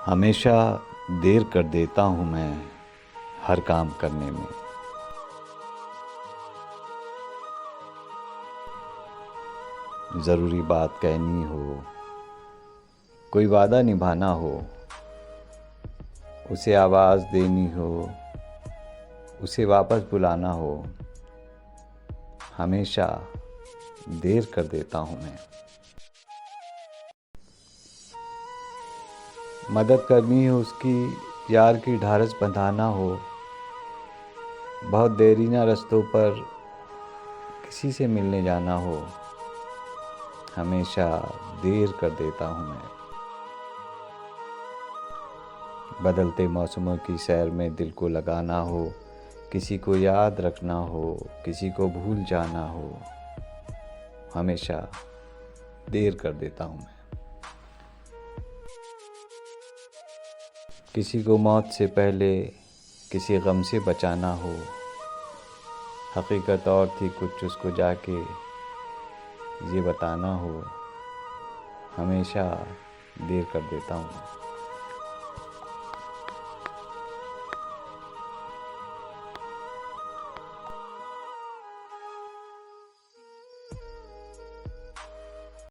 हमेशा देर कर देता हूँ मैं हर काम करने में। ज़रूरी बात कहनी हो, कोई वादा निभाना हो, उसे आवाज़ देनी हो, उसे वापस बुलाना हो, हमेशा देर कर देता हूँ मैं। मदद करनी हो उसकी, यार की ढाढ़स बंधाना हो, बहुत देरीना रास्तों पर किसी से मिलने जाना हो, हमेशा देर कर देता हूँ मैं। बदलते मौसमों की सैर में दिल को लगाना हो, किसी को याद रखना हो, किसी को भूल जाना हो, हमेशा देर कर देता हूँ मैं। किसी को मौत से पहले किसी गम से बचाना हो, हकीकत और थी कुछ उसको जाके ये बताना हो, हमेशा देर कर देता हूँ मैं।